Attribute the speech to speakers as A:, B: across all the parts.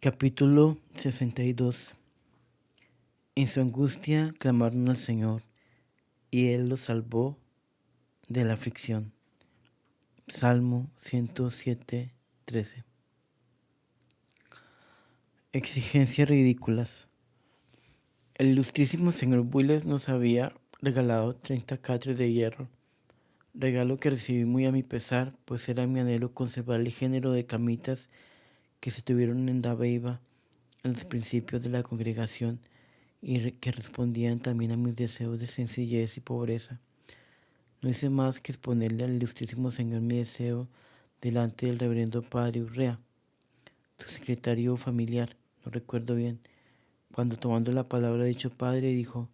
A: Capítulo 62. En su angustia clamaron al Señor, y Él los salvó de la aflicción. Salmo 107:13. Exigencias ridículas. El ilustrísimo señor Builes nos había regalado 30 catres de hierro, regalo que recibí muy a mi pesar, pues era mi anhelo conservar el género de camitas que se tuvieron en Dabeiba en los principios de la congregación y que respondían también a mis deseos de sencillez y pobreza. No hice más que exponerle al ilustrísimo señor mi deseo delante del reverendo padre Urrea, su secretario familiar, no recuerdo bien, cuando tomando la palabra dicho padre dijo: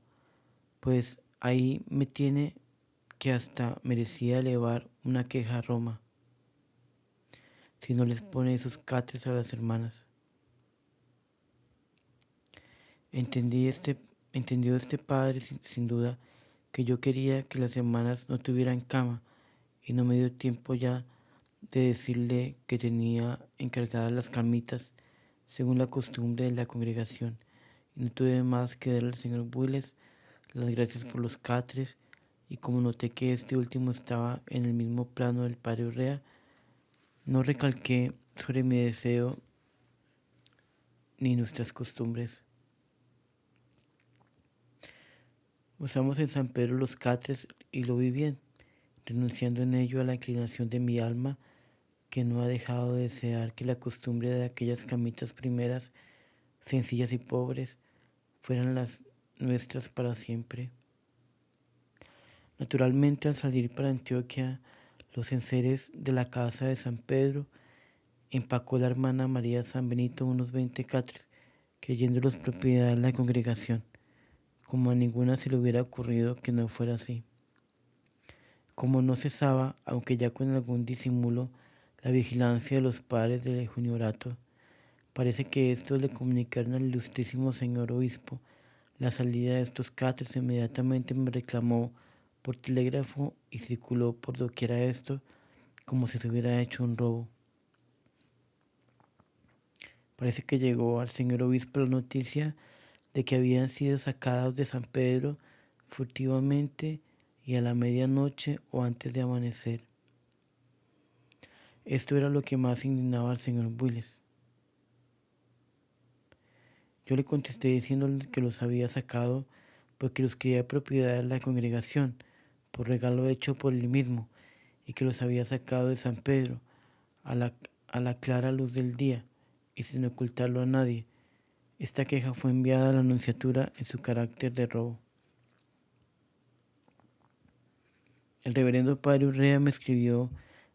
A: pues ahí me tiene que hasta merecía elevar una queja a Roma, si no les pone esos catres a las hermanas. Entendió este padre sin duda que yo quería que las hermanas no tuvieran cama, y no me dio tiempo ya de decirle que tenía encargadas las camitas según la costumbre de la congregación, y no tuve más que darle al señor Builes las gracias por los catres, y como noté que este último estaba en el mismo plano del padre Urrea, no recalqué sobre mi deseo ni nuestras costumbres. Usamos en San Pedro los catres y lo vi bien, renunciando en ello a la inclinación de mi alma, que no ha dejado de desear que la costumbre de aquellas camitas primeras, sencillas y pobres, fueran las nuestras para siempre. Naturalmente, al salir para Antioquia, los enseres de la casa de San Pedro, empacó la hermana María San Benito unos 20 catres, creyéndolos propiedad de la congregación, como a ninguna se le hubiera ocurrido que no fuera así. Como no cesaba, aunque ya con algún disimulo, la vigilancia de los padres del juniorato, parece que estos le comunicaron al ilustrísimo señor obispo la salida de estos catres. Inmediatamente me reclamó por telégrafo y circuló por doquiera esto como si se hubiera hecho un robo. Parece que llegó al señor obispo la noticia de que habían sido sacados de San Pedro furtivamente y a la medianoche o antes de amanecer. Esto era lo que más indignaba al señor Builes. Yo le contesté diciéndole que los había sacado porque los creía propiedad de la congregación, por regalo hecho por él mismo, y que los había sacado de San Pedro a la clara luz del día y sin ocultarlo a nadie. Esta queja fue enviada a la Nunciatura en su carácter de robo. El reverendo padre Urrea me escribió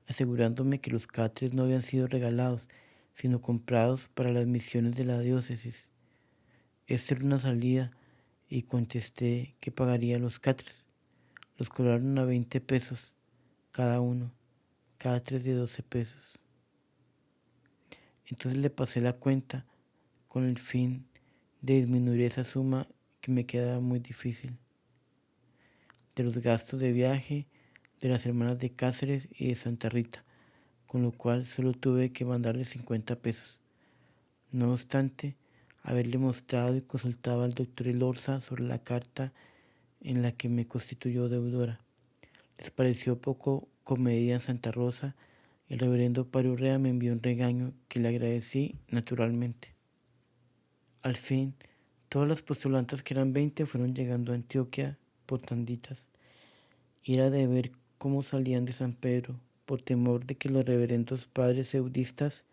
A: asegurándome que los catres no habían sido regalados, sino comprados para las misiones de la diócesis. Esta era una salida, y contesté que pagaría los catres. Los cobraron a 20 pesos cada uno, catres de 12 pesos. Entonces le pasé la cuenta con el fin de disminuir esa suma que me quedaba muy difícil, de los gastos de viaje de las hermanas de Cáceres y de Santa Rita, con lo cual solo tuve que mandarle 50 pesos. No obstante, haberle mostrado y consultado al doctor Elorza sobre la carta en la que me constituyó deudora. Les pareció poco comedida en Santa Rosa. El reverendo padre Urrea me envió un regaño que le agradecí naturalmente. Al fin, todas las postulantes, que eran 20, fueron llegando a Antioquia por tanditas. Y era de ver cómo salían de San Pedro, por temor de que los reverendos padres eudistas,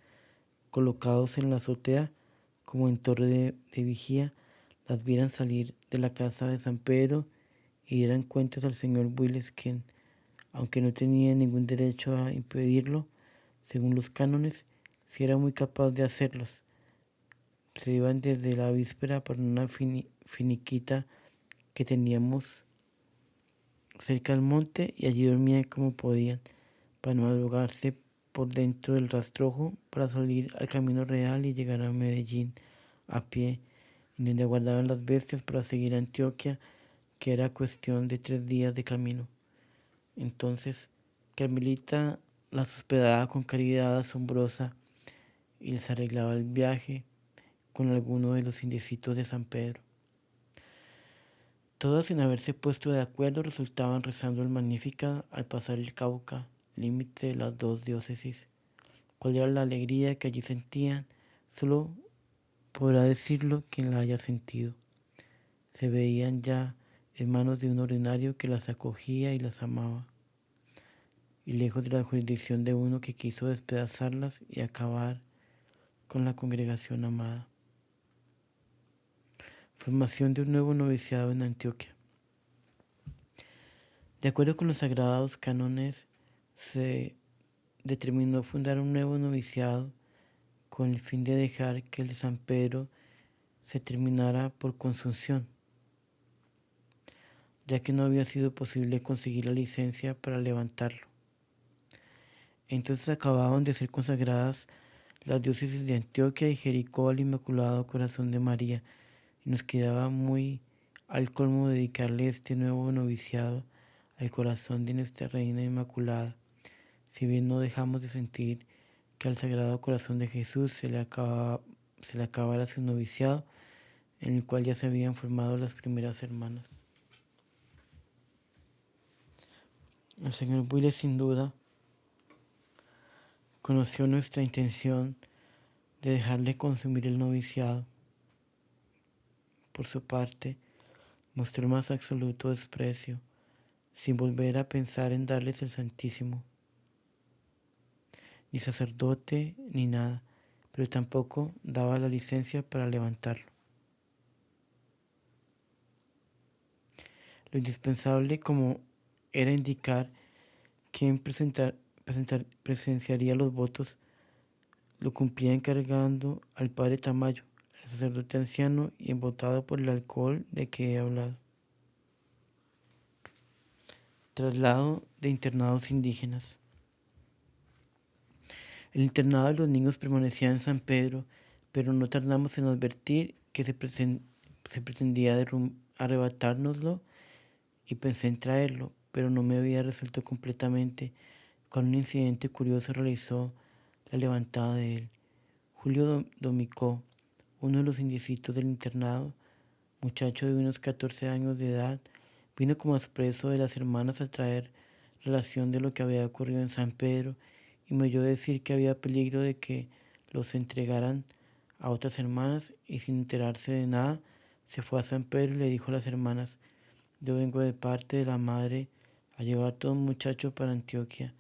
A: colocados en la azotea como en torre de vigía, las vieran salir de la casa de San Pedro y dieran cuentas al señor Builes, quien, aunque no tenía ningún derecho a impedirlo, según los cánones, sí era muy capaz de hacerlos. Se iban desde la víspera para una finiquita que teníamos cerca del monte, y allí dormían como podían, para no madrugarse por dentro del rastrojo para salir al camino real y llegar a Medellín a pie, en donde aguardaban las bestias para seguir a Antioquia, que era cuestión de 3 días de camino. Entonces Carmelita las hospedaba con caridad asombrosa y les arreglaba el viaje, con alguno de los indecitos de San Pedro. Todas, sin haberse puesto de acuerdo, resultaban rezando el Magníficat al pasar el Cauca, límite de las dos diócesis. ¿Cuál era la alegría que allí sentían? Solo podrá decirlo quien la haya sentido. Se veían ya en manos de un ordinario que las acogía y las amaba, y lejos de la jurisdicción de uno que quiso despedazarlas y acabar con la congregación amada. Formación de un nuevo noviciado en Antioquia. De acuerdo con los sagrados cánones, se determinó fundar un nuevo noviciado con el fin de dejar que el de San Pedro se terminara por consunción, ya que no había sido posible conseguir la licencia para levantarlo. Entonces acababan de ser consagradas las diócesis de Antioquia y Jericó al Inmaculado Corazón de María, y nos quedaba muy al colmo dedicarle este nuevo noviciado al corazón de nuestra Reina Inmaculada, si bien no dejamos de sentir que al Sagrado Corazón de Jesús se le acabara su noviciado, en el cual ya se habían formado las primeras hermanas. El señor Buile sin duda conoció nuestra intención de dejarle consumir el noviciado. Por su parte, mostró el más absoluto desprecio, sin volver a pensar en darles el Santísimo, ni sacerdote ni nada, pero tampoco daba la licencia para levantarlo. Lo indispensable, como era indicar quién presenciaría los votos, lo cumplía encargando al padre Tamayo, el sacerdote anciano y embotado por el alcohol de que he hablado. Traslado de internados indígenas. El internado de los niños permanecía en San Pedro, pero no tardamos en advertir que se pretendía arrebatárnoslo, y pensé en traerlo, pero no me había resuelto completamente cuando un incidente curioso realizó la levantada de él. Julio Domicó, uno de los indicitos del internado, muchacho de unos 14 años de edad, vino como expreso de las hermanas a traer relación de lo que había ocurrido en San Pedro, y me oyó decir que había peligro de que los entregaran a otras hermanas, y sin enterarse de nada, se fue a San Pedro y le dijo a las hermanas: yo vengo de parte de la madre a llevar todo un muchacho para Antioquia,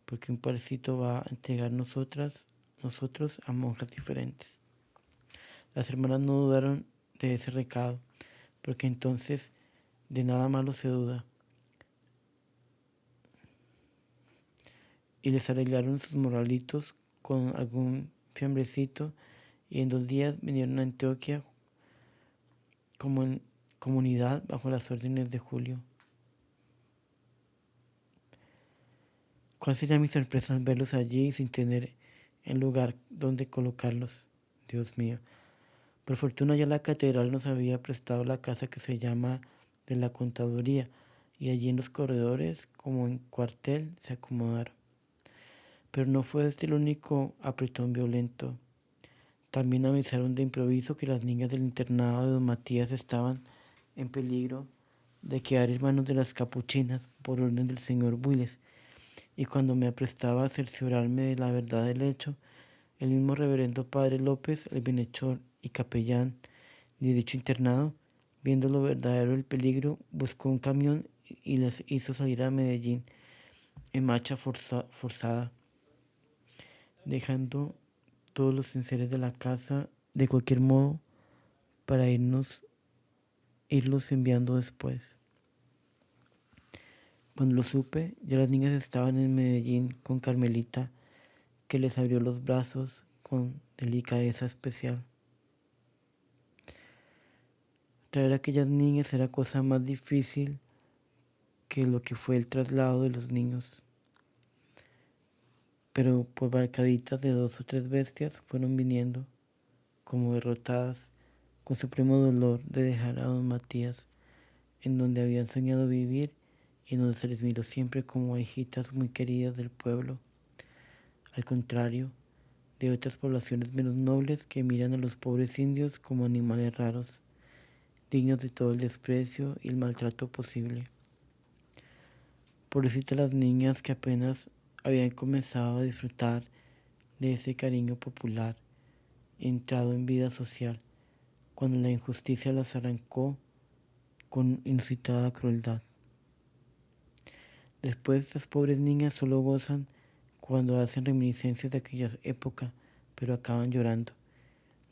A: porque un parecito va a entregar nosotros a monjas diferentes. Las hermanas no dudaron de ese recado, porque entonces de nada malo se duda, y les arreglaron sus morralitos con algún fiambrecito, y en 2 días vinieron a Antioquia como en comunidad bajo las órdenes de Julio. ¿Cuál sería mi sorpresa al verlos allí sin tener el lugar donde colocarlos? Dios mío. Por fortuna ya la catedral nos había prestado la casa que se llama de la contaduría, y allí en los corredores, como en cuartel, se acomodaron. Pero no fue este el único apretón violento. También avisaron de improviso que las niñas del internado de don Matías estaban en peligro de quedar en manos de las capuchinas por orden del señor Builes, y cuando me aprestaba a cerciorarme de la verdad del hecho, el mismo reverendo padre López, el bienhechor y capellán de dicho internado, viendo lo verdadero del peligro, buscó un camión y les hizo salir a Medellín en marcha forzada, dejando todos los enseres de la casa de cualquier modo para irlos enviando después. Cuando lo supe, ya las niñas estaban en Medellín con Carmelita, que les abrió los brazos con delicadeza especial. Traer a aquellas niñas era cosa más difícil que lo que fue el traslado de los niños, pero por barcaditas de 2 o 3 bestias fueron viniendo, como derrotadas, con supremo dolor de dejar a don Matías, en donde habían soñado vivir y donde se les miró siempre como a hijitas muy queridas del pueblo. Al contrario, de otras poblaciones menos nobles que miran a los pobres indios como animales raros, dignos de todo el desprecio y el maltrato posible. Pobrecita las niñas que apenas habían comenzado a disfrutar de ese cariño popular, entrado en vida social, cuando la injusticia las arrancó con inusitada crueldad. Después estas pobres niñas solo gozan cuando hacen reminiscencias de aquella época, pero acaban llorando.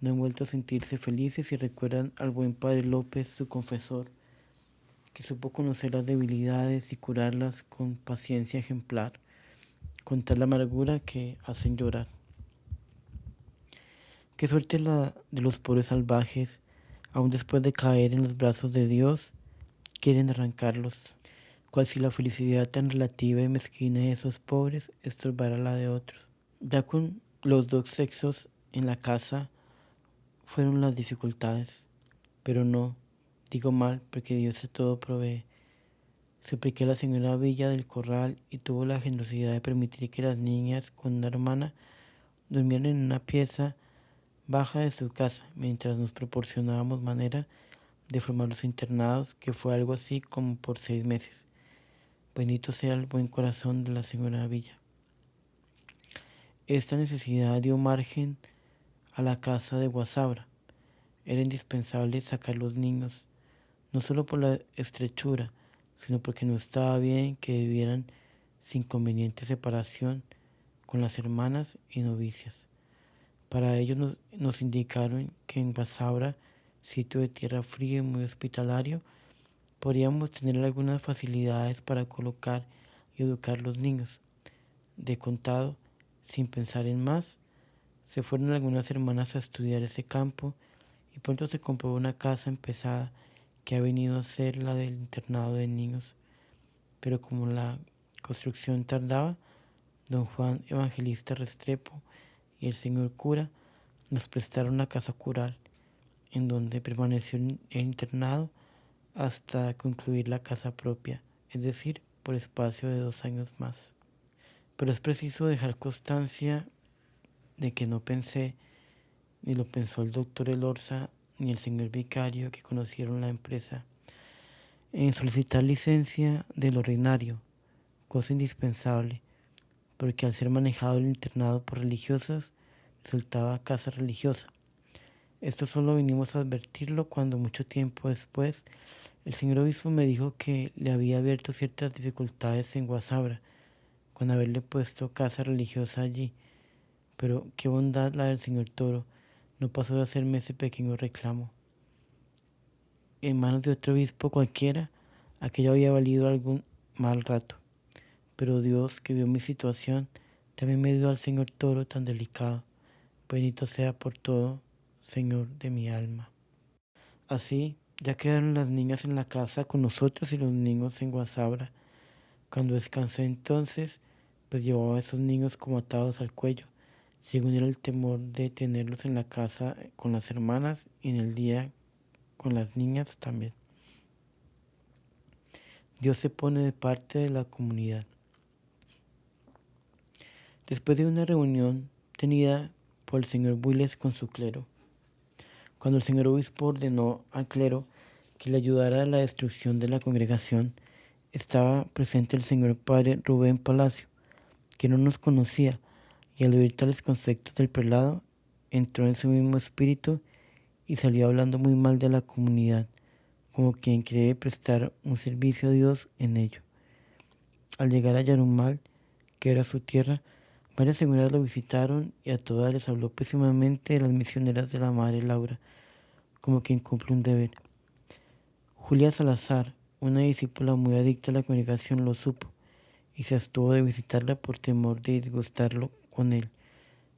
A: No han vuelto a sentirse felices y recuerdan al buen padre López, su confesor, que supo conocer las debilidades y curarlas con paciencia ejemplar, con tal amargura que hacen llorar. Qué suerte la de los pobres salvajes, aun después de caer en los brazos de Dios, quieren arrancarlos, cual si la felicidad tan relativa y mezquina de esos pobres estorbara la de otros. Ya con los dos sexos en la casa fueron las dificultades, pero no, digo mal, porque Dios a todo provee. Supliqué a la señora Villa del Corral y tuvo la generosidad de permitir que las niñas con una hermana durmieran en una pieza baja de su casa, mientras nos proporcionábamos manera de formar los internados, que fue algo así como por 6 meses. Bendito sea el buen corazón de la señora Villa. Esta necesidad dio margen a la casa de Guasabra. Era indispensable sacar los niños, no solo por la estrechura, sino porque no estaba bien que vivieran sin conveniente separación con las hermanas y novicias. Para ello nos indicaron que en Guasabra, sitio de tierra fría y muy hospitalario, podríamos tener algunas facilidades para colocar y educar los niños. De contado, sin pensar en más, se fueron algunas hermanas a estudiar ese campo y pronto se compró una casa empezada que ha venido a ser la del internado de niños. Pero como la construcción tardaba, don Juan Evangelista Restrepo y el señor cura nos prestaron la casa cural, en donde permaneció el internado hasta concluir la casa propia, es decir, por espacio de 2 años más. Pero es preciso dejar constancia de que no pensé, ni lo pensó el doctor Elorza, ni el señor vicario que conocieron la empresa, en solicitar licencia del ordinario, cosa indispensable, porque al ser manejado el internado por religiosas, resultaba casa religiosa. Esto solo vinimos a advertirlo cuando mucho tiempo después el señor obispo me dijo que le había abierto ciertas dificultades en Guasabra, con haberle puesto casa religiosa allí. Pero qué bondad la del señor Toro, no pasó de hacerme ese pequeño reclamo. En manos de otro obispo cualquiera, aquello había valido algún mal rato. Pero Dios, que vio mi situación, también me dio al señor Toro tan delicado. Bendito sea por todo, Señor de mi alma. Así, ya quedaron las niñas en la casa con nosotros y los niños en Guasabra. Cuando descansé entonces, pues llevaba a esos niños como atados al cuello, según era el temor de tenerlos en la casa con las hermanas y en el día con las niñas también. Dios se pone de parte de la comunidad. Después de una reunión tenida por el señor Builes con su clero, cuando el señor obispo ordenó al clero que le ayudara a la destrucción de la congregación, estaba presente el señor padre Rubén Palacio, que no nos conocía, y al oír tales conceptos del prelado, entró en su mismo espíritu y salió hablando muy mal de la comunidad, como quien cree prestar un servicio a Dios en ello. Al llegar a Yarumal, que era su tierra, varias señoras lo visitaron y a todas les habló pésimamente de las misioneras de la madre Laura, como quien cumple un deber. Julia Salazar, una discípula muy adicta a la congregación, lo supo y se abstuvo de visitarla por temor de disgustarlo con él.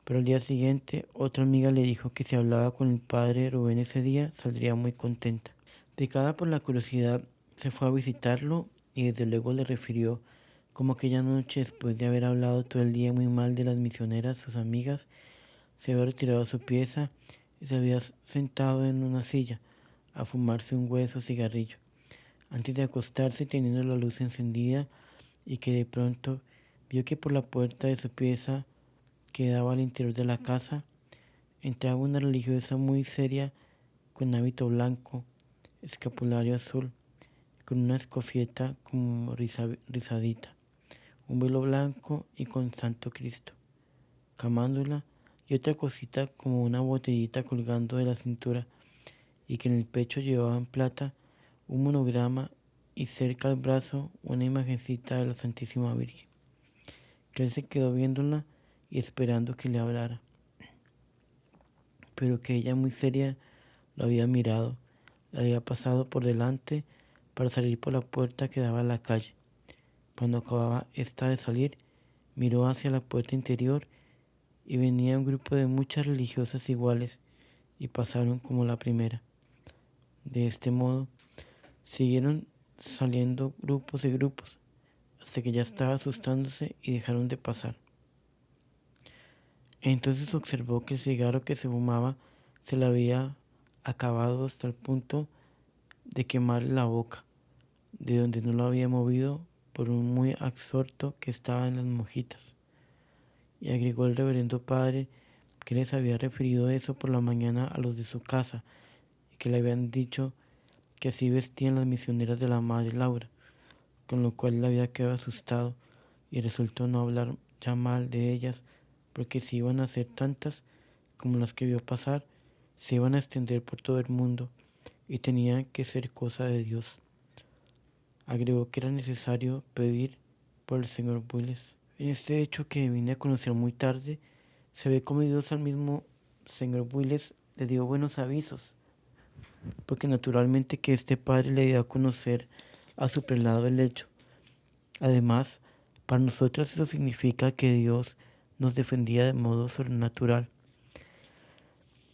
A: Pero al día siguiente, otra amiga le dijo que si hablaba con el padre Rubén ese día, saldría muy contenta. Picada por la curiosidad, se fue a visitarlo y desde luego le refirió cómo aquella noche, después de haber hablado todo el día muy mal de las misioneras, sus amigas, se había retirado a su pieza y se había sentado en una silla a fumarse un hueso cigarrillo, antes de acostarse teniendo la luz encendida, y que de pronto vio que por la puerta de su pieza que daba al interior de la casa, entraba una religiosa muy seria con hábito blanco, escapulario azul, con una escofieta como rizadita, un velo blanco y con Santo Cristo, camándula y otra cosita como una botellita colgando de la cintura, y que en el pecho llevaba en plata un monograma y cerca al brazo una imagencita de la Santísima Virgen, que él se quedó viéndola y esperando que le hablara, pero que ella muy seria lo había mirado, le había pasado por delante para salir por la puerta que daba a la calle. Cuando acababa esta de salir, miró hacia la puerta interior y venía un grupo de muchas religiosas iguales y pasaron como la primera. De este modo, siguieron saliendo grupos y grupos, hasta que ya estaba asustándose y dejaron de pasar. Entonces observó que el cigarro que se fumaba se le había acabado hasta el punto de quemarle la boca, de donde no lo había movido por un muy absorto que estaba en las mojitas. Y agregó el reverendo padre que les había referido eso por la mañana a los de su casa y que le habían dicho que así vestían las misioneras de la madre Laura, con lo cual le había quedado asustado y resultó no hablar ya mal de ellas, porque si iban a ser tantas como las que vio pasar, se iban a extender por todo el mundo y tenía que ser cosa de Dios. Agregó que era necesario pedir por el señor Bulles. En este hecho que vine a conocer muy tarde, se ve como Dios al mismo señor Bulles le dio buenos avisos, porque naturalmente que este padre le dio a conocer a su prelado el hecho. Además, para nosotras eso significa que Dios nos defendía de modo sobrenatural.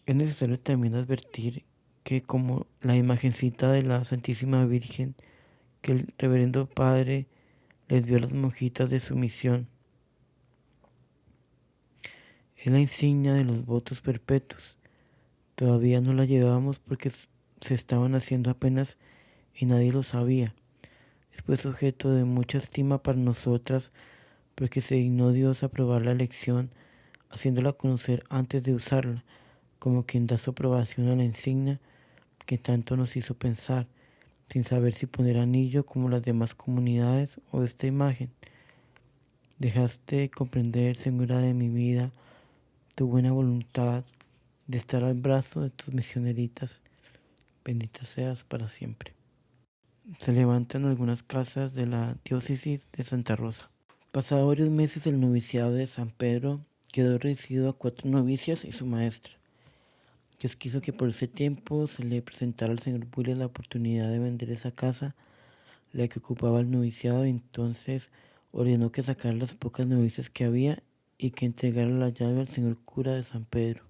A: Es necesario también advertir que como la imagencita de la Santísima Virgen que el reverendo padre les dio a las monjitas de su misión, es la insignia de los votos perpetuos. Todavía no la llevábamos porque se estaban haciendo apenas y nadie lo sabía. Es pues objeto de mucha estima para nosotras porque se dignó Dios aprobar la elección, haciéndola conocer antes de usarla, como quien da su aprobación a la insignia que tanto nos hizo pensar, sin saber si poner anillo como las demás comunidades o esta imagen. Dejaste comprender, Señora de mi vida, tu buena voluntad de estar al brazo de tus misioneritas. Bendita seas para siempre. Se levantan algunas casas de la diócesis de Santa Rosa. Pasado varios meses el noviciado de San Pedro quedó reducido a 4 novicias y su maestra. Dios quiso que por ese tiempo se le presentara al señor Bulles la oportunidad de vender esa casa, la que ocupaba el noviciado, y entonces ordenó que sacara las pocas novicias que había y que entregara la llave al señor cura de San Pedro.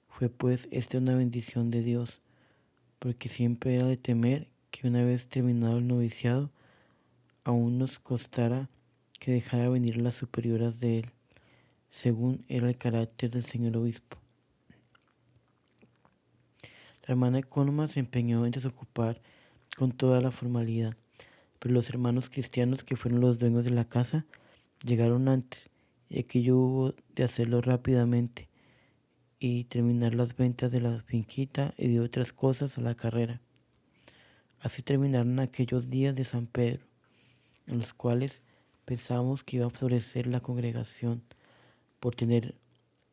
A: Fue pues esta una bendición de Dios, porque siempre era de temer que una vez terminado el noviciado, aún nos costara que dejara venir las superioras de él, según era el carácter del señor obispo. La hermana ecónoma se empeñó en desocupar con toda la formalidad, pero los hermanos cristianos, que fueron los dueños de la casa, llegaron antes, y aquello hubo de hacerlo rápidamente y terminar las ventas de la finquita y de otras cosas a la carrera. Así terminaron aquellos días de San Pedro, en los cuales pensábamos que iba a florecer la congregación por tener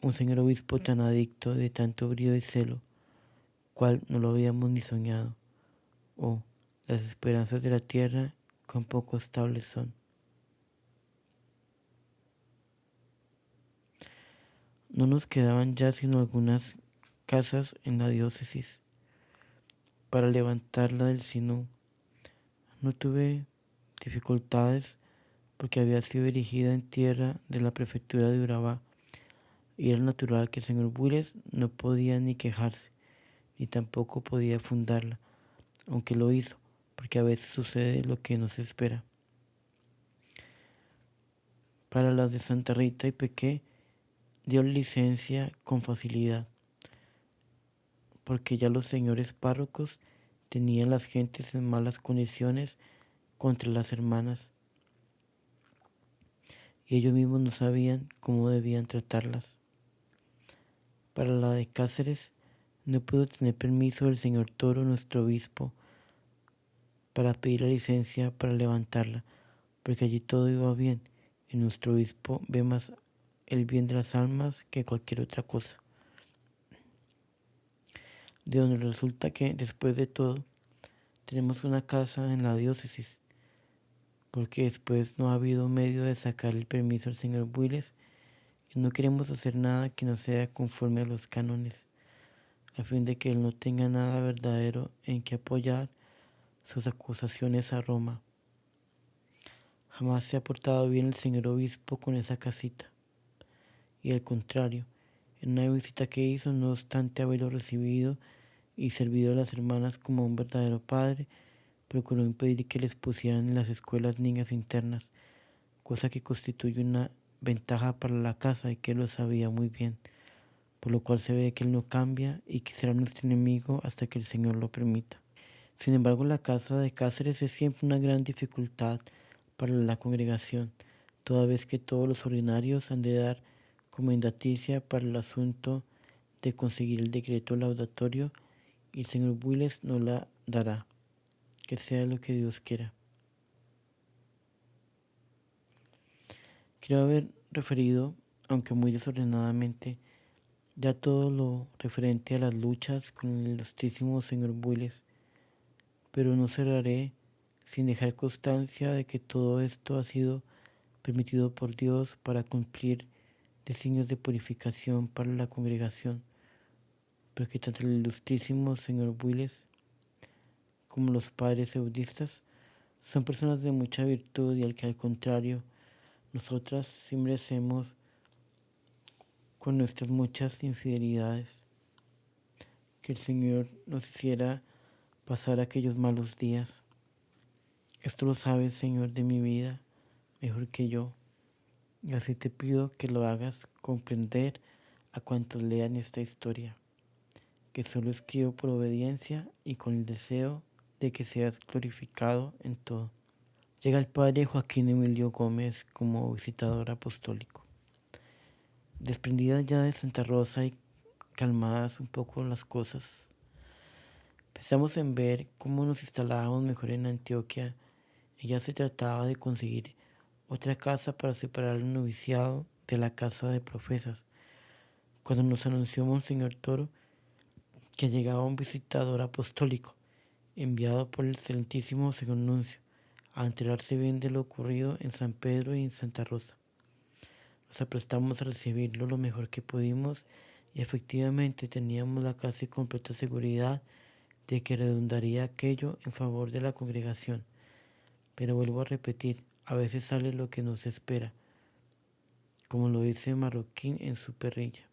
A: un señor obispo tan adicto de tanto brío y celo, cual no lo habíamos ni soñado. Oh, las esperanzas de la tierra cuán poco estables son. No nos quedaban ya sino algunas casas en la diócesis para levantarla del sinú. No tuve dificultades porque había sido dirigida en tierra de la prefectura de Urabá, y era natural que el señor Bulles no podía ni quejarse, ni tampoco podía fundarla, aunque lo hizo, porque a veces sucede lo que no se espera. Para las de Santa Rita y Pequé dio licencia con facilidad, porque ya los señores párrocos tenían las gentes en malas condiciones contra las hermanas, y ellos mismos no sabían cómo debían tratarlas. Para la de Cáceres, no pudo tener permiso del señor Toro, nuestro obispo, para pedir la licencia para levantarla, porque allí todo iba bien, y nuestro obispo ve más el bien de las almas que cualquier otra cosa. De donde resulta que, después de todo, tenemos una casa en la diócesis, porque después no ha habido medio de sacar el permiso al señor Builes y no queremos hacer nada que no sea conforme a los cánones, a fin de que él no tenga nada verdadero en que apoyar sus acusaciones a Roma. Jamás se ha portado bien el señor obispo con esa casita, y al contrario, en una visita que hizo, no obstante haberlo recibido y servido a las hermanas como un verdadero padre, procuró impedir que les pusieran en las escuelas niñas internas, cosa que constituye una ventaja para la casa y que lo sabía muy bien, por lo cual se ve que él no cambia y que será nuestro enemigo hasta que el Señor lo permita. Sin embargo, la casa de Cáceres es siempre una gran dificultad para la congregación, toda vez que todos los ordinarios han de dar comendaticia para el asunto de conseguir el decreto laudatorio y el señor Builes no la dará, que sea lo que Dios quiera. Creo haber referido, aunque muy desordenadamente, ya todo lo referente a las luchas con el ilustrísimo señor Builes, pero no cerraré sin dejar constancia de que todo esto ha sido permitido por Dios para cumplir designios de purificación para la congregación, porque tanto el ilustrísimo señor Builes como los padres eudistas son personas de mucha virtud y al contrario, nosotras sí merecemos con nuestras muchas infidelidades que el Señor nos hiciera pasar aquellos malos días. Esto lo sabes, Señor, de mi vida mejor que yo, y así te pido que lo hagas comprender a cuantos lean esta historia, que solo escribo por obediencia y con el deseo de que seas glorificado en todo. Llega el padre Joaquín Emilio Gómez como visitador apostólico. Desprendida ya de Santa Rosa y calmadas un poco las cosas, pensamos en ver cómo nos instalábamos mejor en Antioquia, y ya se trataba de conseguir otra casa para separar el noviciado de la casa de profesas, cuando nos anunció Monseñor Toro que llegaba un visitador apostólico, enviado por el excelentísimo señor Nuncio, a enterarse bien de lo ocurrido en San Pedro y en Santa Rosa. Nos aprestamos a recibirlo lo mejor que pudimos y efectivamente teníamos la casi completa seguridad de que redundaría aquello en favor de la congregación. Pero vuelvo a repetir, a veces sale lo que no se espera, como lo dice Marroquín en su perrilla.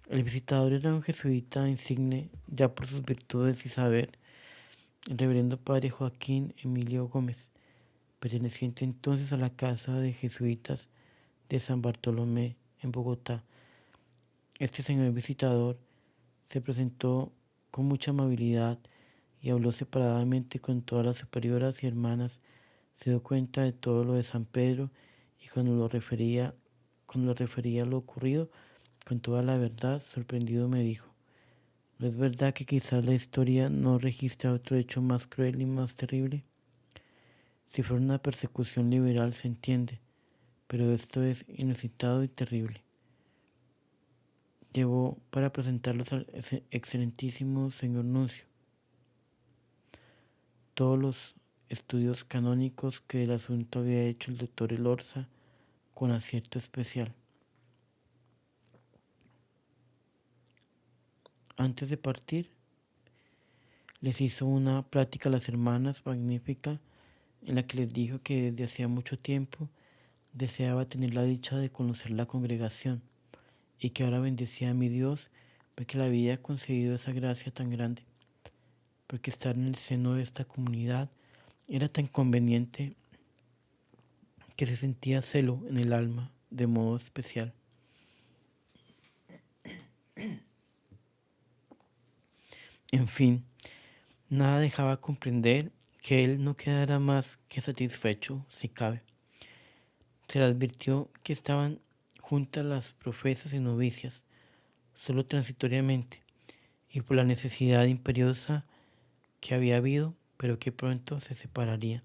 A: El visitador era un jesuita insigne ya por sus virtudes y saber, el reverendo padre Joaquín Emilio Gómez, perteneciente entonces a la casa de jesuitas de San Bartolomé en Bogotá. Este señor visitador se presentó con mucha amabilidad y habló separadamente con todas las superioras y hermanas. Se dio cuenta de todo lo de San Pedro y cuando lo refería a lo ocurrido con toda la verdad, sorprendido me dijo: ¿no es verdad que quizás la historia no registra otro hecho más cruel y más terrible? Si fuera una persecución liberal se entiende, pero esto es inusitado y terrible. Llevó para presentarlos al excelentísimo señor Nuncio todos los estudios canónicos que del asunto había hecho el doctor Elorza con acierto especial. Antes de partir, les hizo una plática a las hermanas magnífica en la que les dijo que desde hacía mucho tiempo deseaba tener la dicha de conocer la congregación y que ahora bendecía a mi Dios porque le había concedido esa gracia tan grande, porque estar en el seno de esta comunidad era tan conveniente que se sentía celo en el alma de modo especial. En fin, nada dejaba comprender que él no quedara más que satisfecho, si cabe, Se le advirtió que estaban juntas las profesas y novicias, solo transitoriamente, y por la necesidad imperiosa que había habido, pero que pronto se separaría.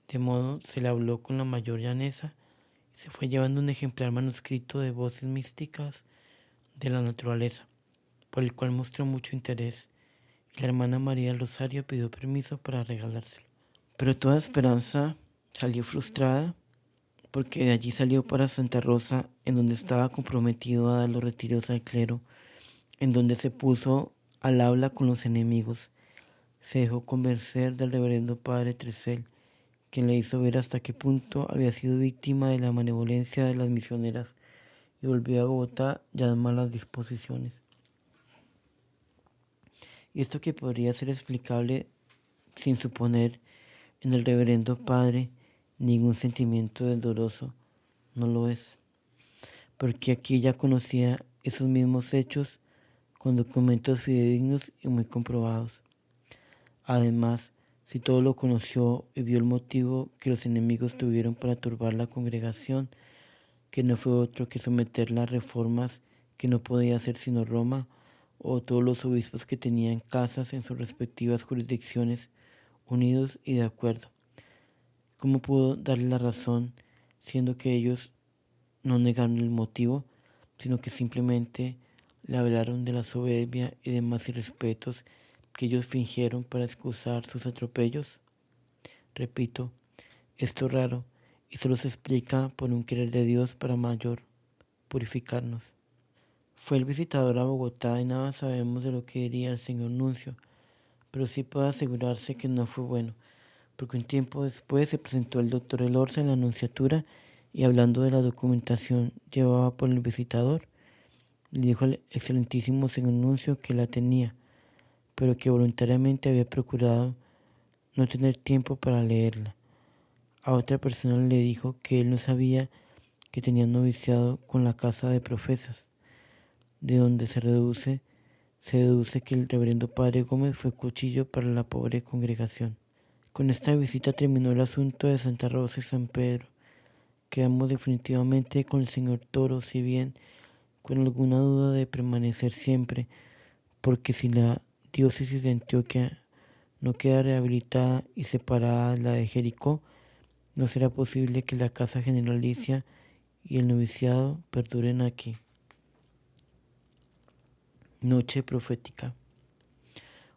A: De modo se le habló con la mayor llaneza y se fue llevando un ejemplar manuscrito de voces místicas de la naturaleza, por el cual mostró mucho interés, y la hermana María del Rosario pidió permiso para regalárselo. Pero toda esperanza salió frustrada, porque de allí salió para Santa Rosa, en donde estaba comprometido a dar los retiros al clero, en donde se puso al habla con los enemigos. Se dejó convencer del reverendo padre Tresel, quien le hizo ver hasta qué punto había sido víctima de la malevolencia de las misioneras, y volvió a Bogotá ya en malas disposiciones. Y esto que podría ser explicable sin suponer en el reverendo padre ningún sentimiento doloroso, no lo es, porque aquí ya conocía esos mismos hechos con documentos fidedignos y muy comprobados. Además, si todo lo conoció y vio el motivo que los enemigos tuvieron para turbar la congregación, que no fue otro que someter las reformas que no podía hacer sino Roma, o todos los obispos que tenían casas en sus respectivas jurisdicciones, unidos y de acuerdo. ¿Cómo pudo darle la razón, siendo que ellos no negaron el motivo, sino que simplemente le hablaron de la soberbia y demás irrespetos que ellos fingieron para excusar sus atropellos? Repito, esto es raro y solo se explica por un querer de Dios para mayor purificarnos. Fue el visitador a Bogotá y nada sabemos de lo que diría el señor nuncio, pero sí puedo asegurarse que no fue bueno, porque un tiempo después se presentó el doctor Elorza en la nunciatura y hablando de la documentación llevada por el visitador, le dijo al excelentísimo señor nuncio que la tenía, pero que voluntariamente había procurado no tener tiempo para leerla. A otra persona le dijo que él no sabía que tenía noviciado con la casa de profesas, de donde se deduce que el reverendo padre Gómez fue cuchillo para la pobre congregación. Con esta visita terminó el asunto de Santa Rosa y San Pedro. Quedamos definitivamente con el señor Toro, si bien con alguna duda de permanecer siempre, porque si la diócesis de Antioquia no queda rehabilitada y separada de la de Jericó, no será posible que la casa generalicia y el noviciado perduren aquí. Noche profética.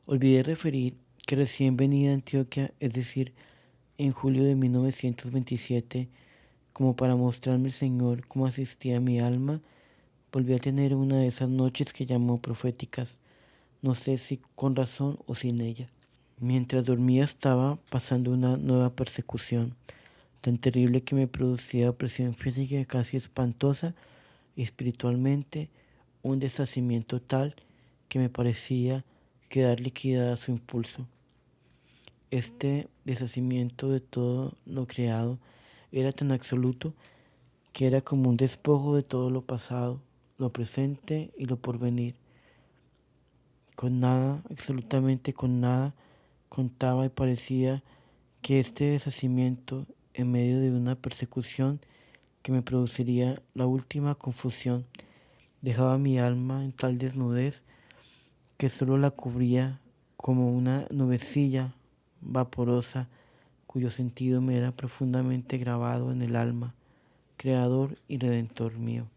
A: Olvidé referir que recién venida a Antioquia, es decir, en julio de 1927, como para mostrarme el Señor cómo asistía a mi alma, volví a tener una de esas noches que llamó proféticas, no sé si con razón o sin ella. Mientras dormía estaba pasando una nueva persecución, tan terrible que me producía opresión física casi espantosa y espiritualmente un deshacimiento tal que me parecía quedar liquidada a su impulso. Este deshacimiento de todo lo creado era tan absoluto que era como un despojo de todo lo pasado, lo presente y lo porvenir. Con nada, absolutamente con nada, contaba y parecía que este deshacimiento, en medio de una persecución que me produciría la última confusión, dejaba mi alma en tal desnudez que solo la cubría como una nubecilla vaporosa cuyo sentido me era profundamente grabado en el alma, creador y redentor mío.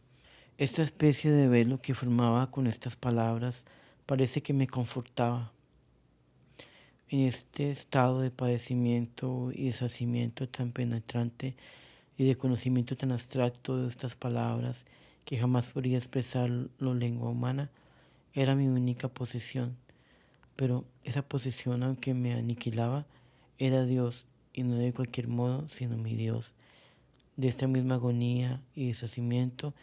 A: Esta especie de velo que formaba con estas palabras parece que me confortaba. En este estado de padecimiento y deshacimiento tan penetrante y de conocimiento tan abstracto de estas palabras que jamás podría expresar la lengua humana, era mi única posesión. Pero esa posesión, aunque me aniquilaba, era Dios, y no de cualquier modo, sino mi Dios. De esta misma agonía y deshacimiento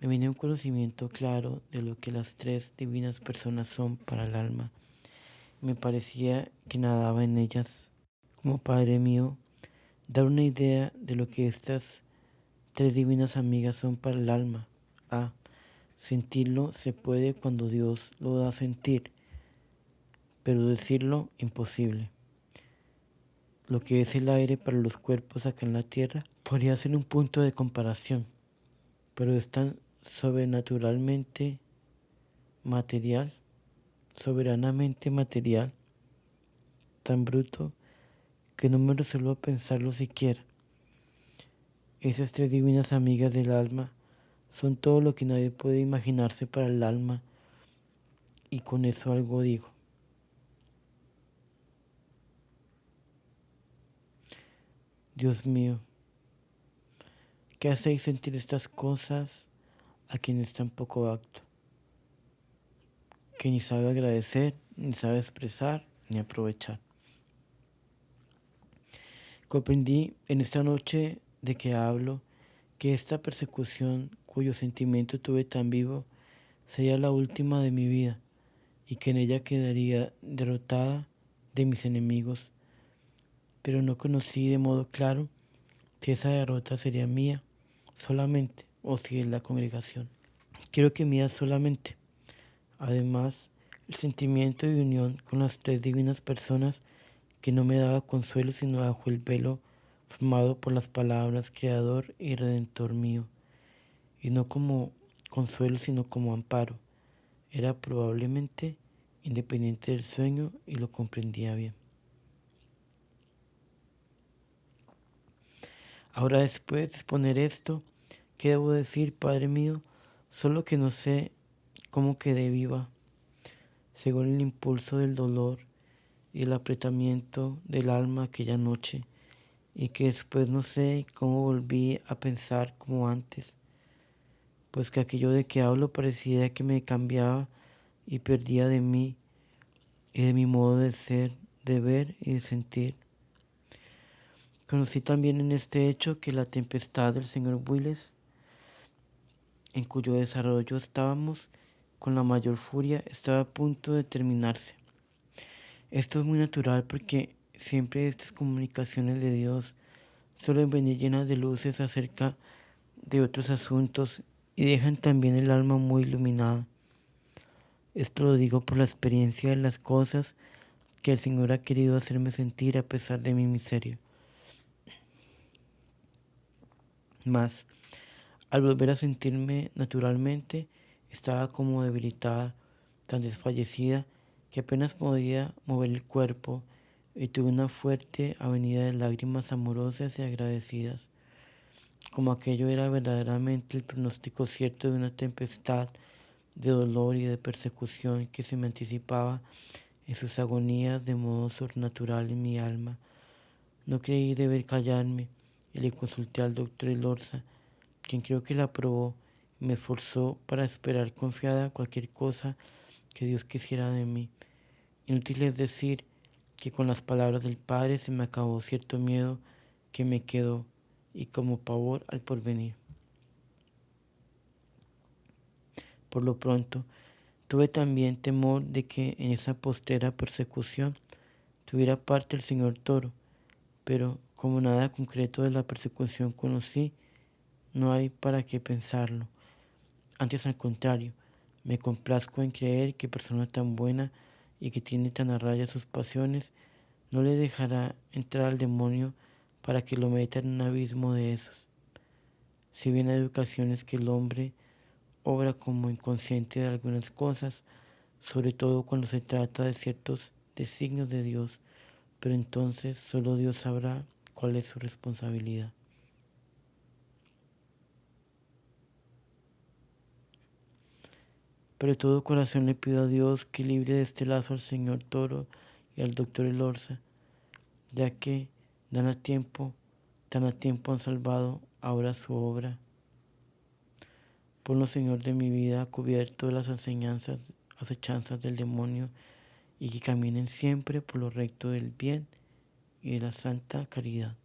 A: me vino un conocimiento claro de lo que las tres divinas personas son para el alma. Me parecía que nadaba en ellas. Como Padre mío, dar una idea de lo que estas tres divinas amigas son para el alma. Sentirlo se puede cuando Dios lo da a sentir, pero decirlo imposible. Lo que es el aire para los cuerpos acá en la tierra podría ser un punto de comparación, pero es tan sobrenaturalmente material, soberanamente material, tan bruto, que no me resuelvo a pensarlo siquiera. Esas tres divinas amigas del alma son todo lo que nadie puede imaginarse para el alma, y con eso algo digo. Dios mío, ¿qué hacéis sentir estas cosas a quien es tan poco apto, que ni sabe agradecer, ni sabe expresar, ni aprovechar? Comprendí en esta noche de que hablo que esta persecución cuyo sentimiento tuve tan vivo sería la última de mi vida y que en ella quedaría derrotada de mis enemigos, pero no conocí de modo claro si esa derrota sería mía solamente o si es la congregación. Quiero que mía solamente. Además, el sentimiento de unión con las tres divinas personas que no me daba consuelo sino bajo el velo formado por las palabras Creador y Redentor mío, y no como consuelo sino como amparo. Era probablemente independiente del sueño y lo comprendía bien. Ahora, después de exponer esto, ¿qué debo decir, Padre mío? Solo que no sé cómo quedé viva, según el impulso del dolor y el apretamiento del alma aquella noche, y que después no sé cómo volví a pensar como antes, pues que aquello de que hablo parecía que me cambiaba y perdía de mí y de mi modo de ser, de ver y de sentir. Conocí también en este hecho que la tempestad del señor Willes, en cuyo desarrollo estábamos con la mayor furia, estaba a punto de terminarse. Esto es muy natural porque siempre estas comunicaciones de Dios suelen venir llenas de luces acerca de otros asuntos y dejan también el alma muy iluminada. Esto lo digo por la experiencia de las cosas que el Señor ha querido hacerme sentir a pesar de mi miseria. Mas, al volver a sentirme naturalmente, estaba como debilitada, tan desfallecida, que apenas podía mover el cuerpo y tuve una fuerte avenida de lágrimas amorosas y agradecidas. Como aquello era verdaderamente el pronóstico cierto de una tempestad de dolor y de persecución que se me anticipaba en sus agonías de modo sobrenatural en mi alma. No creí deber callarme y le consulté al doctor Elorza, quien creo que la aprobó y me esforzó para esperar confiada cualquier cosa que Dios quisiera de mí. Inútil es decir que con las palabras del Padre se me acabó cierto miedo que me quedó y como pavor al porvenir. Por lo pronto, tuve también temor de que en esa postrera persecución tuviera parte el señor Toro, pero como nada concreto de la persecución conocí, no hay para qué pensarlo. Antes, al contrario, me complazco en creer que persona tan buena y que tiene tan a raya sus pasiones no le dejará entrar al demonio para que lo meta en un abismo de esos. Si bien hay ocasiones que el hombre obra como inconsciente de algunas cosas, sobre todo cuando se trata de ciertos designios de Dios, pero entonces solo Dios sabrá cuál es su responsabilidad. Pero de todo corazón le pido a Dios que libre de este lazo al señor Toro y al doctor Elorza, ya que tan a tiempo han salvado ahora su obra. Ponlo, Señor de mi vida, cubierto de las acechanzas del demonio, y que caminen siempre por lo recto del bien y de la santa caridad.